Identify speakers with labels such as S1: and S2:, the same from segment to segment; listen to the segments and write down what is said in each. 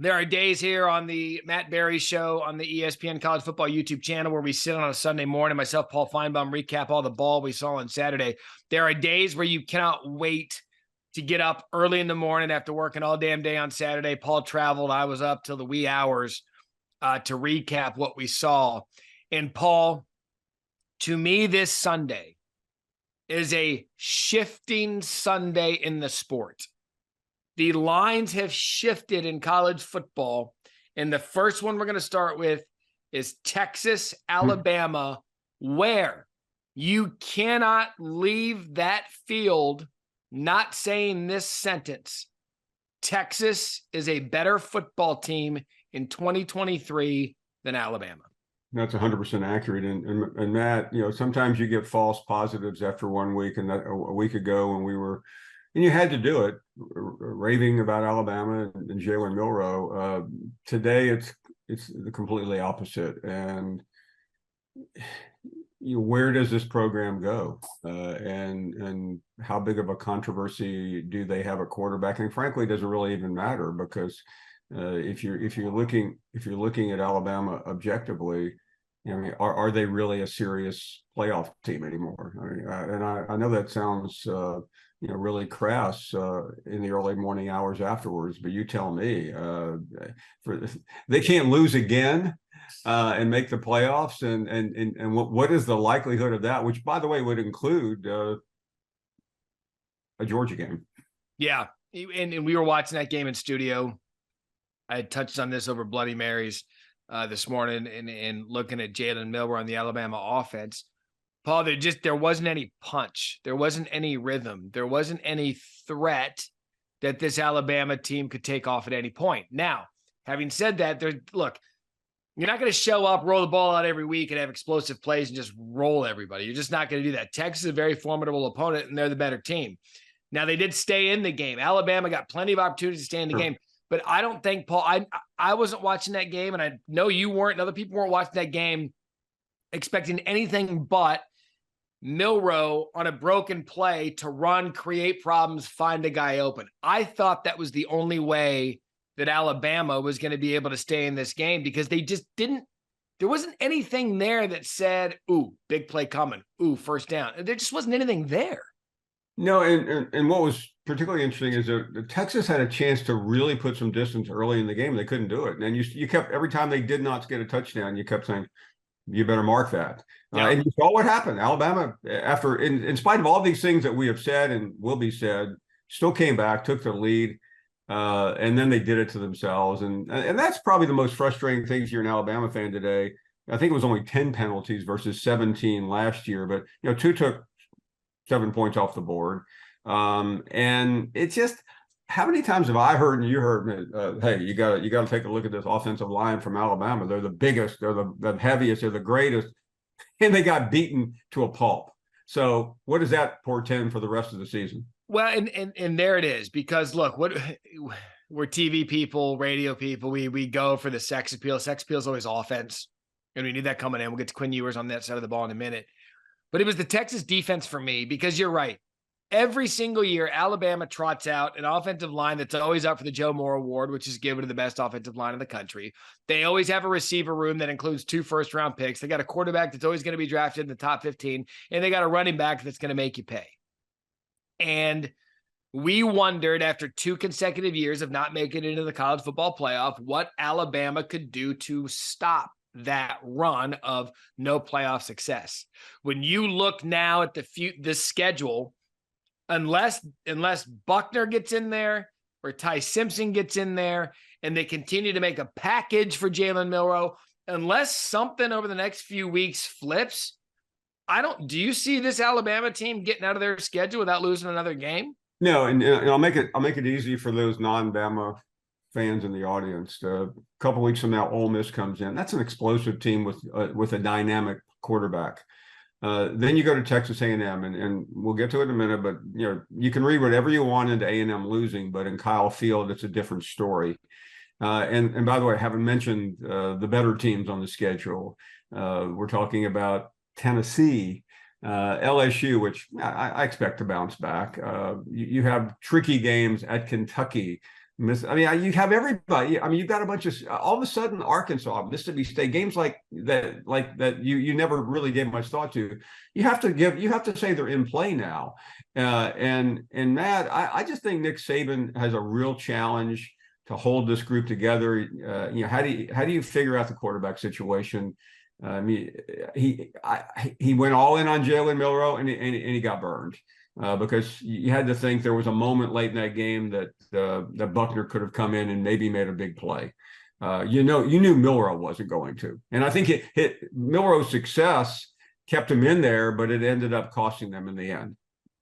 S1: There are days here on the Matt Barrie Show on the ESPN College Football YouTube channel where we sit on a Sunday morning, myself, Paul Finebaum, recap all the ball we saw on Saturday. There are days where you cannot wait to get up early in the morning after working all damn day on Saturday. Paul traveled. I was up till the wee hours to recap what we saw. And Paul, to me, this Sunday is a shifting Sunday in the sport. The lines have shifted in college football. And the first one we're going to start with is Texas, Alabama, where you cannot leave that field not saying this sentence. Texas is a better football team in 2023 than Alabama.
S2: That's 100% accurate. And Matt, sometimes you get false positives after 1 week, and that a week ago when we were, and you had to do it, raving about Alabama and Jalen Milroe. Today, it's the completely opposite. And where does this program go? And how big of a controversy do they have at quarterback? And frankly, it doesn't really even matter, because if you're looking at Alabama objectively, are they really a serious playoff team anymore? I know that sounds really crass in the early morning hours afterwards, but you tell me. They can't lose again and make the playoffs, and what is the likelihood of that? Which, by the way, would include a Georgia game.
S1: Yeah, and we were watching that game in studio. I had touched on this over Bloody Marys this morning, and looking at Jalen Milroe on the Alabama offense. Paul, there wasn't any punch. There wasn't any rhythm. There wasn't any threat that this Alabama team could take off at any point. Now, having said that, look, you're not going to show up, roll the ball out every week, and have explosive plays and just roll everybody. You're just not going to do that. Texas is a very formidable opponent, and they're the better team. Now, they did stay in the game. Alabama got plenty of opportunities to stay in the game. But I don't think, Paul, I wasn't watching that game, and I know you weren't, and other people weren't watching that game expecting anything but Milroe on a broken play to run, create problems, find a guy open. I thought that was the only way that Alabama was going to be able to stay in this game, because they just didn't. There wasn't anything there that said, ooh, big play coming. Ooh, first down. There just wasn't anything there.
S2: No, and what was particularly interesting is that Texas had a chance to really put some distance early in the game. They couldn't do it. And you kept, every time they did not get a touchdown, you kept saying, you better mark that. Yeah. And you saw what happened. Alabama, after, in spite of all these things that we have said and will be said, still came back, took the lead, and then they did it to themselves. And that's probably the most frustrating thing if you're an Alabama fan today. I think it was only 10 penalties versus 17 last year, but two took 7 points off the board. And it's just, how many times have I heard and you heard me, hey, you got to take a look at this offensive line from Alabama. They're the biggest, they're the heaviest, they're the greatest, and they got beaten to a pulp. So what does that portend for the rest of the season?
S1: Well, and there it is, because look, we're TV people, radio people. We go for the sex appeal. Sex appeal is always offense, and we knew that coming in. We'll get to Quinn Ewers on that side of the ball in a minute. But it was the Texas defense for me, because you're right. Every single year, Alabama trots out an offensive line that's always up for the Joe Moore Award, which is given to the best offensive line in the country. They always have a receiver room that includes 2 first-round picks. They got a quarterback that's always going to be drafted in the top 15, and they got a running back that's going to make you pay. And we wondered, after 2 consecutive years of not making it into the college football playoff, what Alabama could do to stop that run of no playoff success. When you look now at the schedule, unless Buckner gets in there or Ty Simpson gets in there and they continue to make a package for Jalen Milroe, unless something over the next few weeks flips, do you see this Alabama team getting out of their schedule without losing another game?
S2: No, and I'll make it easy for those non-Bama fans in the audience. A couple weeks from now, Ole Miss comes in. That's an explosive team with a dynamic quarterback. Then you go to Texas A&M, and we'll get to it in a minute. But you can read whatever you want into A&M losing, but in Kyle Field, it's a different story. And by the way, I haven't mentioned the better teams on the schedule. We're talking about Tennessee, LSU, which I expect to bounce back. You have tricky games at Kentucky, I mean, you have everybody. I mean, you've got a bunch of all of a sudden Arkansas, Mississippi State games like that you never really gave much thought to. You have to say they're in play now. And Matt, I just think Nick Saban has a real challenge to hold this group together. How do you figure out the quarterback situation? I mean, he went all in on Jalen Milroe and he got burned. Because you had to think there was a moment late in that game that Buckner could have come in and maybe made a big play. You knew Milroe wasn't going to, and I think Milroe's success kept him in there, but it ended up costing them in the end.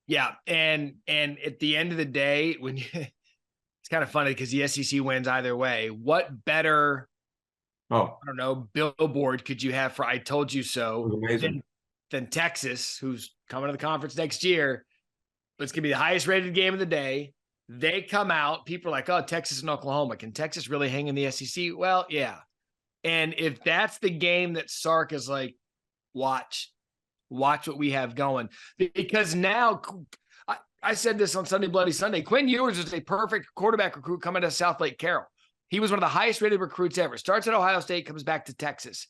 S1: Yeah, and at the end of the day, it's kind of funny because the SEC wins either way. What better, I don't know, billboard could you have for "I told you so" than Texas, who's coming to the conference next year? It's going to be the highest rated game of the day. They come out. People are like, oh, Texas and Oklahoma. Can Texas really hang in the SEC? Well, yeah. And if that's the game that Sark is like, watch what we have going. Because now, I said this on Sunday Bloody Sunday, Quinn Ewers is a perfect quarterback recruit coming to South Lake Carroll. He was one of the highest rated recruits ever. Starts at Ohio State, comes back to Texas.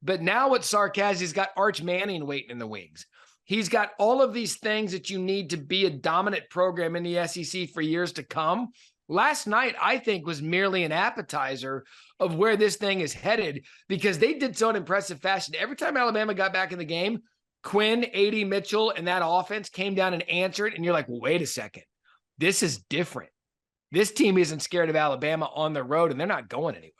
S1: But now what Sark has, he's got Arch Manning waiting in the wings. He's got all of these things that you need to be a dominant program in the SEC for years to come. Last night, I think, was merely an appetizer of where this thing is headed because they did so in impressive fashion. Every time Alabama got back in the game, Quinn, A.D. Mitchell, and that offense came down and answered, and you're like, well, wait a second. This is different. This team isn't scared of Alabama on the road, and they're not going anywhere.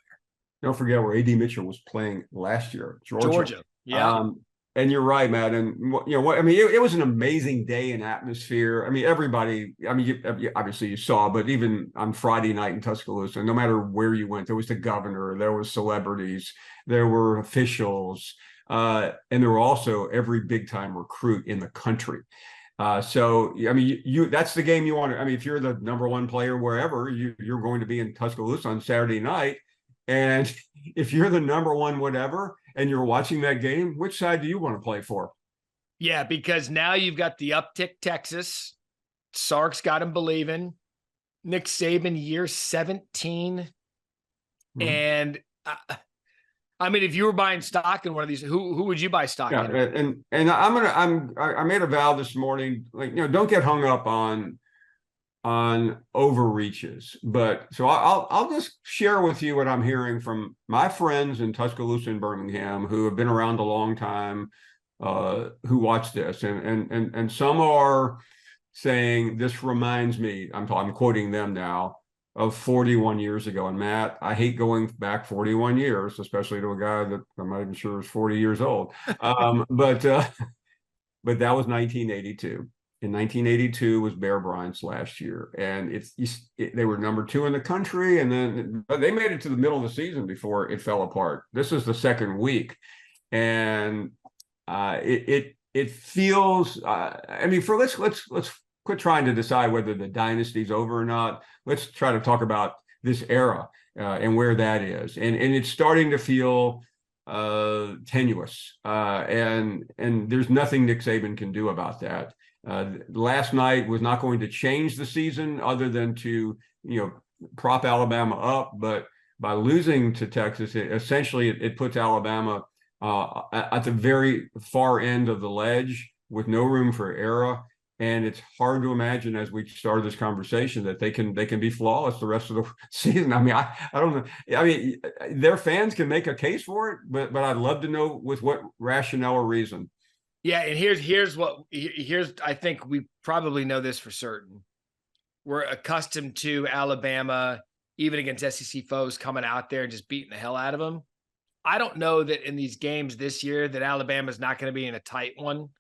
S2: Don't forget where A.D. Mitchell was playing last year, Georgia.
S1: Yeah.
S2: And you're right, Matt. And I mean, it was an amazing day in atmosphere. I mean, everybody. I mean, obviously you saw, but even on Friday night in Tuscaloosa, no matter where you went, there was the governor, there was celebrities, there were officials, and there were also every big time recruit in the country. So I mean, that's the game you want to. I mean, if you're the number one player wherever, you're going to be in Tuscaloosa on Saturday night. And if you're the number one whatever and you're watching that game, which side do you want to play for?
S1: Yeah, because now you've got the uptick Texas. Sark's got him believing. Nick Saban, year 17. Mm-hmm. And I mean, if you were buying stock in one of these, who would you buy stock in?
S2: And I made a vow this morning, like, don't get hung up on overreaches, but so I'll just share with you what I'm hearing from my friends in Tuscaloosa and Birmingham who have been around a long time, who watch this, and some are saying this reminds me. I'm quoting them now of 41 years ago. And Matt, I hate going back 41 years, especially to a guy that I'm not even sure is 40 years old. But that was 1982. In 1982 was Bear Bryant's last year, and they were number 2 in the country, and then they made it to the middle of the season before it fell apart. This is the second week, and it feels. I mean, let's quit trying to decide whether the dynasty's over or not. Let's try to talk about this era and where that is, and it's starting to feel tenuous, and there's nothing Nick Saban can do about that. Last night was not going to change the season other than to, prop Alabama up. But by losing to Texas, it puts Alabama at the very far end of the ledge with no room for error. And it's hard to imagine, as we started this conversation, that they can be flawless the rest of the season. I mean, I don't know. I mean, their fans can make a case for it, but I'd love to know with what rationale or reason.
S1: Yeah, and here's I think we probably know this for certain. We're accustomed to Alabama, even against SEC foes, coming out there and just beating the hell out of them. I don't know that in these games this year that Alabama's not going to be in a tight one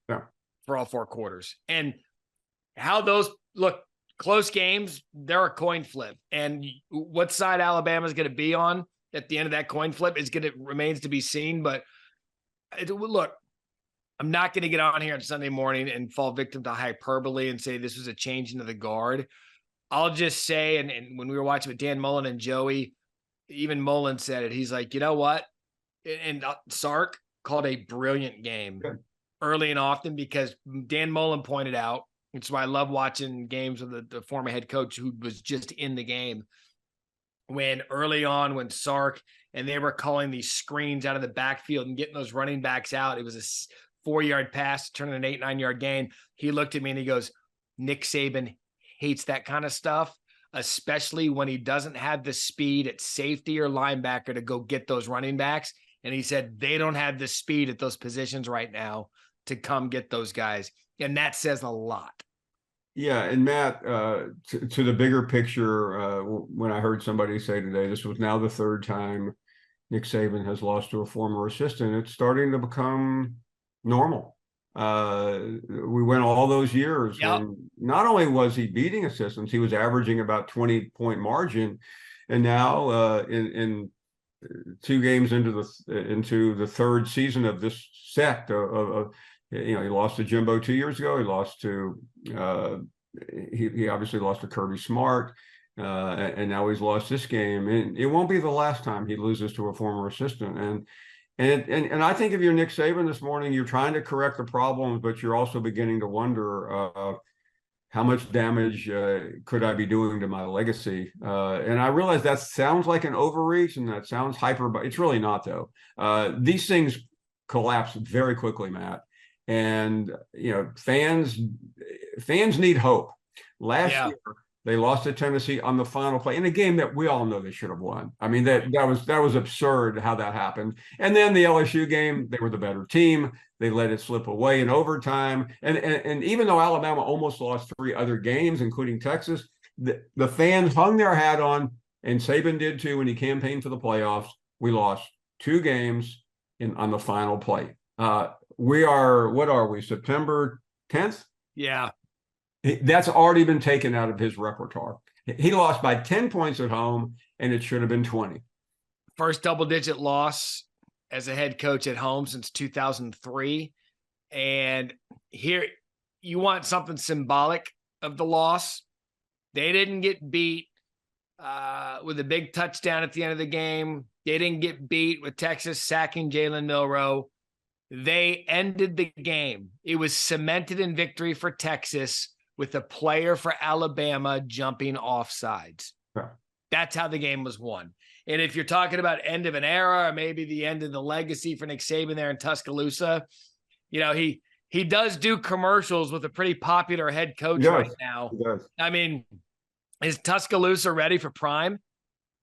S1: for all 4 quarters. And how those look, close games, they're a coin flip. And what side Alabama's going to be on at the end of that coin flip remains to be seen. But look, I'm not going to get on here on Sunday morning and fall victim to hyperbole and say this was a change into the guard. I'll just say, and when we were watching with Dan Mullen and Joey, even Mullen said it. He's like, you know what? And Sark called a brilliant game early and often, because Dan Mullen pointed out, it's why I love watching games with the former head coach who was just in the game. when early on, when Sark and they were calling these screens out of the backfield and getting those running backs out, it was a 4-yard pass, turning an 8-9 yard gain. He looked at me and he goes, Nick Saban hates that kind of stuff, especially when he doesn't have the speed at safety or linebacker to go get those running backs. And he said, they don't have the speed at those positions right now to come get those guys. And that says a lot.
S2: Yeah, and Matt, to the bigger picture, when I heard somebody say today, this was now the third time Nick Saban has lost to a former assistant, it's starting to become normal. We went all those years when not only was he beating assistants, he was averaging about 20-point margin, and now in 2 games into the third season of this set of he lost to Jimbo 2 years ago. He lost to he obviously lost to Kirby Smart, and now he's lost this game. And it won't be the last time he loses to a former assistant. And I think if you're Nick Saban this morning, you're trying to correct the problems, but you're also beginning to wonder how much damage could I be doing to my legacy? And I realize that sounds like an overreach and that sounds hyper, but it's really not, though. These things collapse very quickly, Matt. And fans need hope. Last year they lost to Tennessee on the final play in a game that we all know they should have won. I mean, that was absurd how that happened. And then the LSU game, they were the better team. They let it slip away in overtime. And even though Alabama almost lost 3 other games, including Texas, the fans hung their hat on, and Saban did too when he campaigned for the playoffs. We lost 2 games on the final play. We are, what are we, September 10th?
S1: Yeah.
S2: That's already been taken out of his repertoire. He lost by 10 points at home, and it should have been 20.
S1: First double-digit loss as a head coach at home since 2003. And here, you want something symbolic of the loss. They didn't get beat with a big touchdown at the end of the game. They didn't get beat with Texas sacking Jalen Milroe. They ended the game. It was cemented in victory for Texas with a player for Alabama jumping offsides.
S2: Yeah.
S1: That's how the game was won. And if you're talking about end of an era or maybe the end of the legacy for Nick Saban there in Tuscaloosa, he does do commercials with a pretty popular head coach right now. I mean, is Tuscaloosa ready for prime?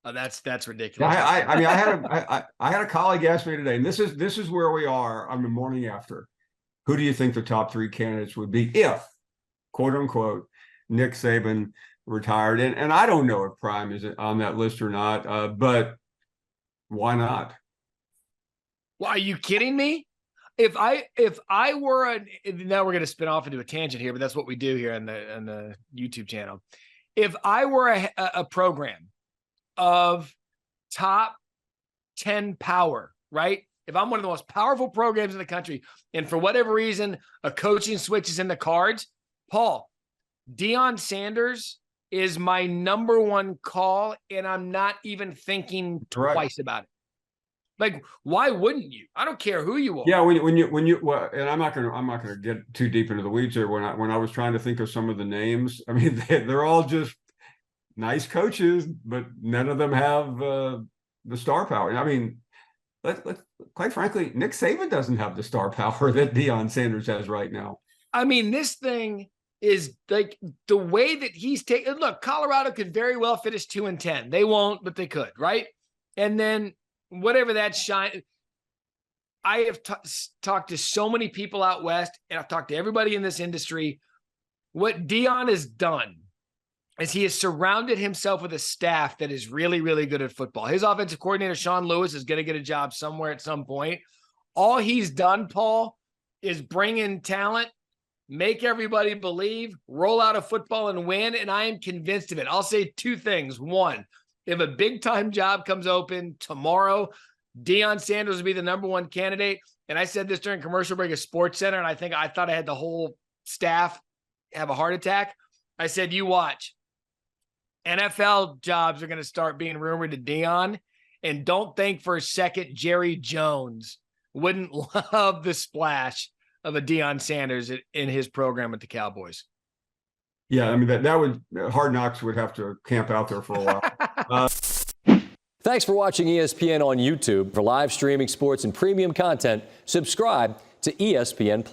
S1: Oh, that's ridiculous.
S2: I had a colleague ask me today, and this is where we are on the morning after. Who do you think the top 3 candidates would be if, quote unquote, Nick Saban retired? And I don't know if prime is on that list or not, but why not?
S1: Well, are you kidding me? If I were now we're going to spin off into a tangent here, but that's what we do here on the YouTube channel. If I were a program of top 10 power, right? If I'm one of the most powerful programs in the country, and for whatever reason, a coaching switch is in the cards, Paul, Deion Sanders is my number 1 call, and I'm not even thinking twice about it. Like, why wouldn't you? I don't care who you are.
S2: Yeah, when you and I'm not gonna get too deep into the weeds here. When I was trying to think of some of the names, I mean, they're all just nice coaches, but none of them have the star power. I mean, let's quite frankly, Nick Saban doesn't have the star power that Deion Sanders has right now.
S1: I mean, this thing is like the way that he's taken. Look, Colorado could very well finish 2-10. They won't, but they could, right? And then whatever that shine. I have talked to so many people out west, and I've talked to everybody in this industry. What Deion has done is he has surrounded himself with a staff that is really, really good at football. His offensive coordinator, Sean Lewis, is going to get a job somewhere at some point. All he's done, Paul, is bring in talent, make everybody believe, roll out a football and win, and I am convinced of it. I'll say 2 things. 1, if a big-time job comes open tomorrow, Deion Sanders will be the number 1 candidate. And I said this during commercial break at Sports Center, and I thought I had the whole staff have a heart attack. I said, you watch. NFL jobs are going to start being rumored to Deion, and don't think for a second Jerry Jones wouldn't love the splash of a Deion Sanders in his program with the Cowboys.
S2: Yeah, I mean, that would Hard Knocks would have to camp out there for a while.
S3: Thanks for watching ESPN on YouTube. For live streaming sports and premium content, subscribe to ESPN+.